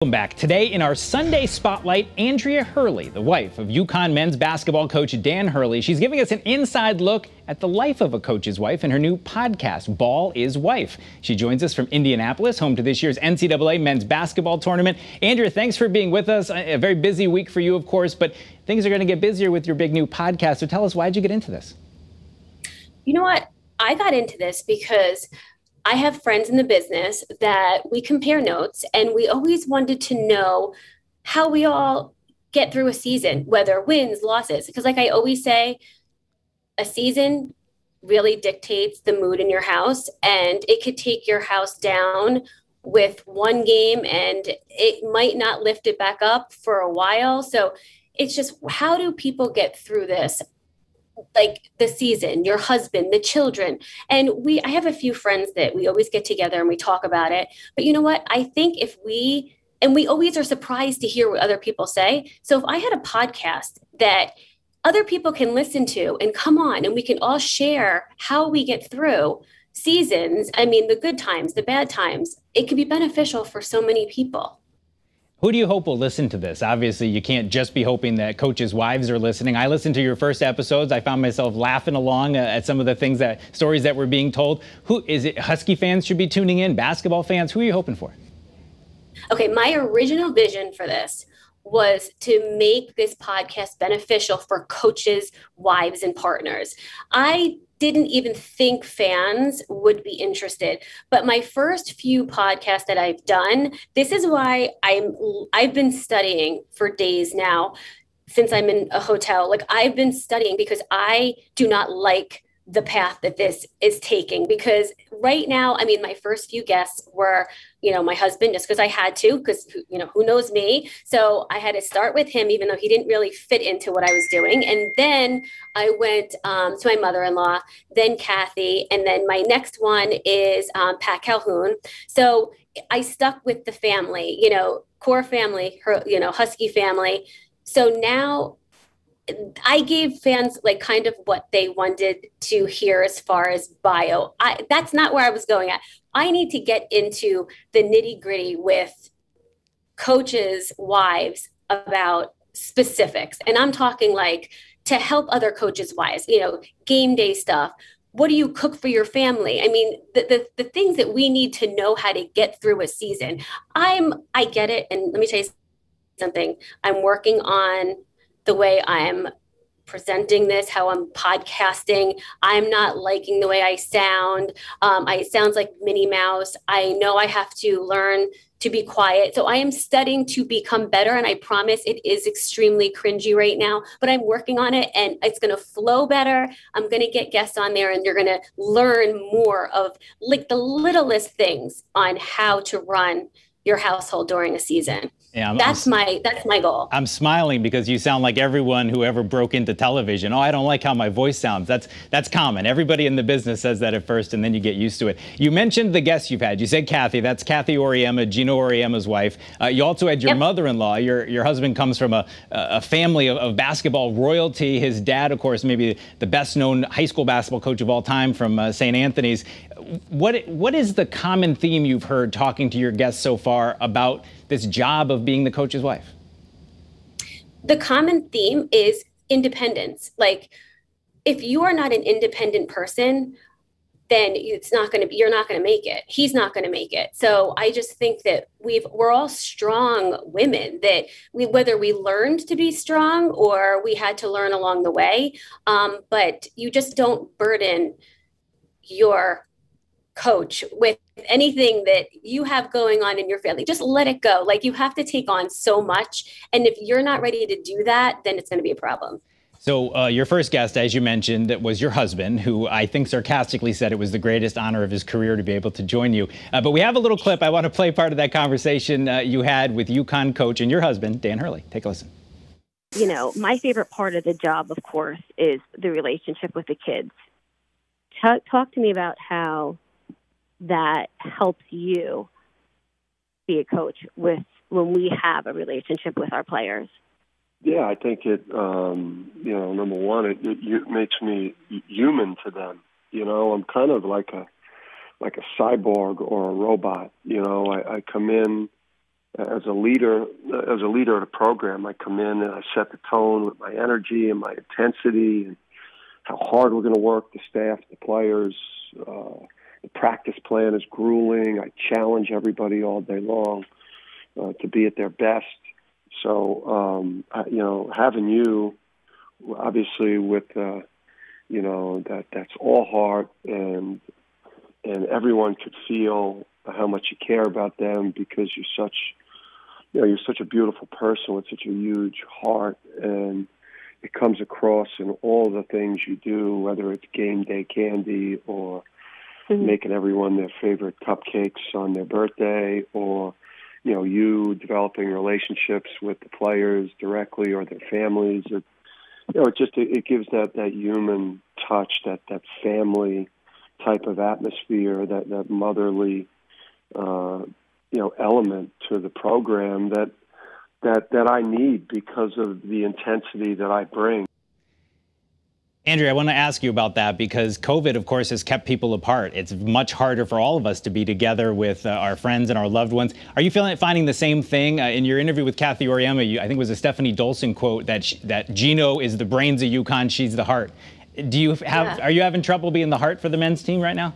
Welcome back. Today in our Sunday Spotlight, Andrea Hurley, the wife of UConn men's basketball coach Dan Hurley. She's giving us an inside look at the life of a coach's wife in her new podcast, Ball is Wife. She joins us from Indianapolis, home to this year's NCAA men's basketball tournament. Andrea, thanks for being with us. A very busy week for you, of course, but things are going to get busier with your big new podcast. So tell us, why'd you get into this? You know what? I got into this because I have friends in the business that we compare notes, and we always wanted to know how we all get through a season, whether wins, losses. Because like I always say, a season really dictates the mood in your house, and it could take your house down with one game and it might not lift it back up for a while. So it's just, how do people get through this? Like the season, your husband, the children. And I have a few friends that we always get together and we talk about it. But you know what? I think we always are surprised to hear what other people say. So if I had a podcast that other people can listen to and come on and we can all share how we get through seasons, I mean, the good times, the bad times, it could be beneficial for so many people. Who do you hope will listen to this? Obviously, you can't just be hoping that coaches' wives are listening. I listened to your first episodes. I found myself laughing along at some of the stories that were being told. Who is it? Husky fans should be tuning in, basketball fans. Who are you hoping for? Okay, my original vision for this was to make this podcast beneficial for coaches, wives, and partners. I didn't even think fans would be interested. But my first few podcasts that I've done, this is why I've been studying for days now since I'm in a hotel. Like, I've been studying because I do not like the path that this is taking, because right now, I mean, my first few guests were, my husband, just because I had to, because, who knows me? So I had to start with him, even though he didn't really fit into what I was doing. And then I went to my mother-in-law, then Kathy, and then my next one is Pat Calhoun. So I stuck with the family, core family, Husky family. So now I gave fans like kind of what they wanted to hear as far as bio. That's not where I was going at. I need to get into the nitty gritty with coaches' wives about specifics. And I'm talking like to help other coaches' wives, game day stuff. What do you cook for your family? I mean, the things that we need to know how to get through a season. I get it. And let me tell you something. I'm working on the way I'm presenting this, how I'm podcasting. I'm not liking the way I sound. It sounds like Minnie Mouse. I know I have to learn to be quiet. So I am studying to become better. And I promise it is extremely cringy right now, but I'm working on it and it's going to flow better. I'm going to get guests on there and you're going to learn more of like the littlest things on how to run your household during a season. Yeah, that's my goal. I'm smiling because you sound like everyone who ever broke into television. Oh, I don't like how my voice sounds. That's common. Everybody in the business says that at first, and then you get used to it. You mentioned the guests you've had. You said Kathy. That's Kathy Oriema, Gino Oriema's wife. You also had your mother-in-law. Your husband comes from a family of basketball royalty. His dad, of course, maybe the best-known high school basketball coach of all time from St. Anthony's. What is the common theme you've heard talking to your guests so far about this job of being the coach's wife? The common theme is independence. Like, if you are not an independent person, then you're not going to make it. He's not going to make it. So I just think that we're all strong women, that whether we learned to be strong or we had to learn along the way. But you just don't burden your coach with anything that you have going on in your family. Just let it go. Like, you have to take on so much. And if you're not ready to do that, then it's going to be a problem. So your first guest, as you mentioned, was your husband, who I think sarcastically said it was the greatest honor of his career to be able to join you. But we have a little clip. I want to play part of that conversation you had with UConn coach and your husband, Dan Hurley. Take a listen. My favorite part of the job, of course, is the relationship with the kids. Talk to me about how that helps you be a coach when we have a relationship with our players. Yeah, I think it, number one, it makes me human to them. I'm kind of like a cyborg or a robot. I come in as a leader of the program, I come in and I set the tone with my energy and my intensity and how hard we're going to work, the staff, the players. The practice plan is grueling. I challenge everybody all day long to be at their best. So, having you, obviously, with that's all heart, and everyone could feel how much you care about them because you're such a beautiful person with such a huge heart, and it comes across in all the things you do, whether it's game day candy or making everyone their favorite cupcakes on their birthday, or you developing relationships with the players directly or their families. It gives that human touch, that family type of atmosphere, that motherly element to the program that I need because of the intensity that I bring. Andrea, I want to ask you about that because COVID, of course, has kept people apart. It's much harder for all of us to be together with our friends and our loved ones. Are you finding the same thing? In your interview with Kathy Oriema, I think it was a Stephanie Dolson quote that Gino is the brains of UConn, she's the heart. Are you having trouble being the heart for the men's team right now?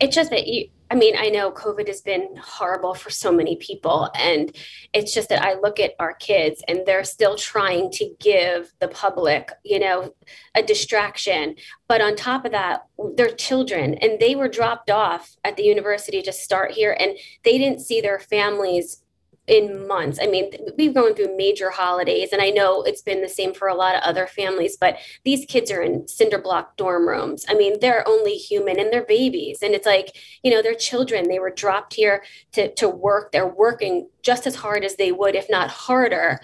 It's just that I know COVID has been horrible for so many people, and it's just that I look at our kids and they're still trying to give the public, a distraction. But on top of that, they're children, and they were dropped off at the university to start here, and they didn't see their families in months. We've gone through major holidays, and I know it's been the same for a lot of other families, but these kids are in cinder block dorm rooms. They're only human, and they're babies. And it's like, they're children. They were dropped here to work. They're working just as hard as they would, if not harder,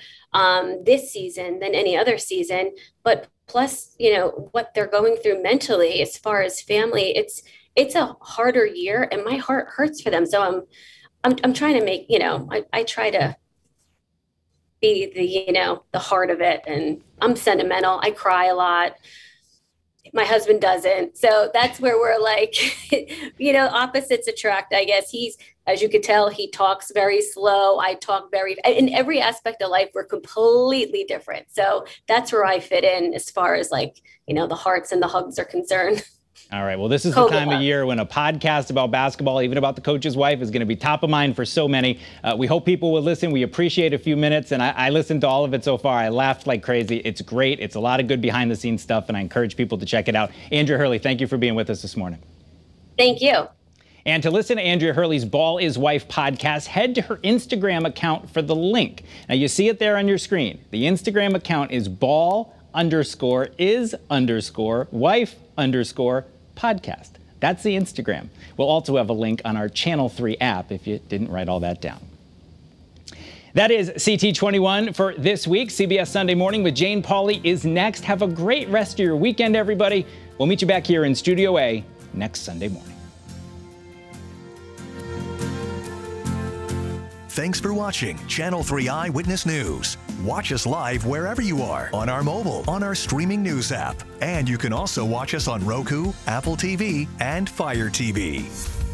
this season than any other season. But plus, what they're going through mentally as far as family, it's a harder year, and my heart hurts for them. So I'm trying to make, I try to be the heart of it. And I'm sentimental. I cry a lot. My husband doesn't. So that's where we're like, opposites attract, I guess. He's, as you could tell, he talks very slow. I talk in every aspect of life, we're completely different. So that's where I fit in as far as the hearts and the hugs are concerned. All right. Well, this is the time of year when a podcast about basketball, even about the coach's wife, is going to be top of mind for so many. We hope people will listen. We appreciate a few minutes, and I listened to all of it so far. I laughed like crazy. It's great. It's a lot of good behind-the-scenes stuff, and I encourage people to check it out. Andrea Hurley, thank you for being with us this morning. Thank you. And to listen to Andrea Hurley's Ball is Wife podcast, head to her Instagram account for the link. Now, you see it there on your screen. The Instagram account is ball_is_wife_podcast. That's the Instagram. We'll also have a link on our Channel 3 app if you didn't write all that down. That is CT21 for this week. CBS Sunday Morning with Jane Pauley is next. Have a great rest of your weekend, everybody. We'll meet you back here in Studio A next Sunday morning. Thanks for watching Channel 3 Eyewitness News. Watch us live wherever you are on our mobile, on our streaming news app. And you can also watch us on Roku, Apple TV, and Fire TV.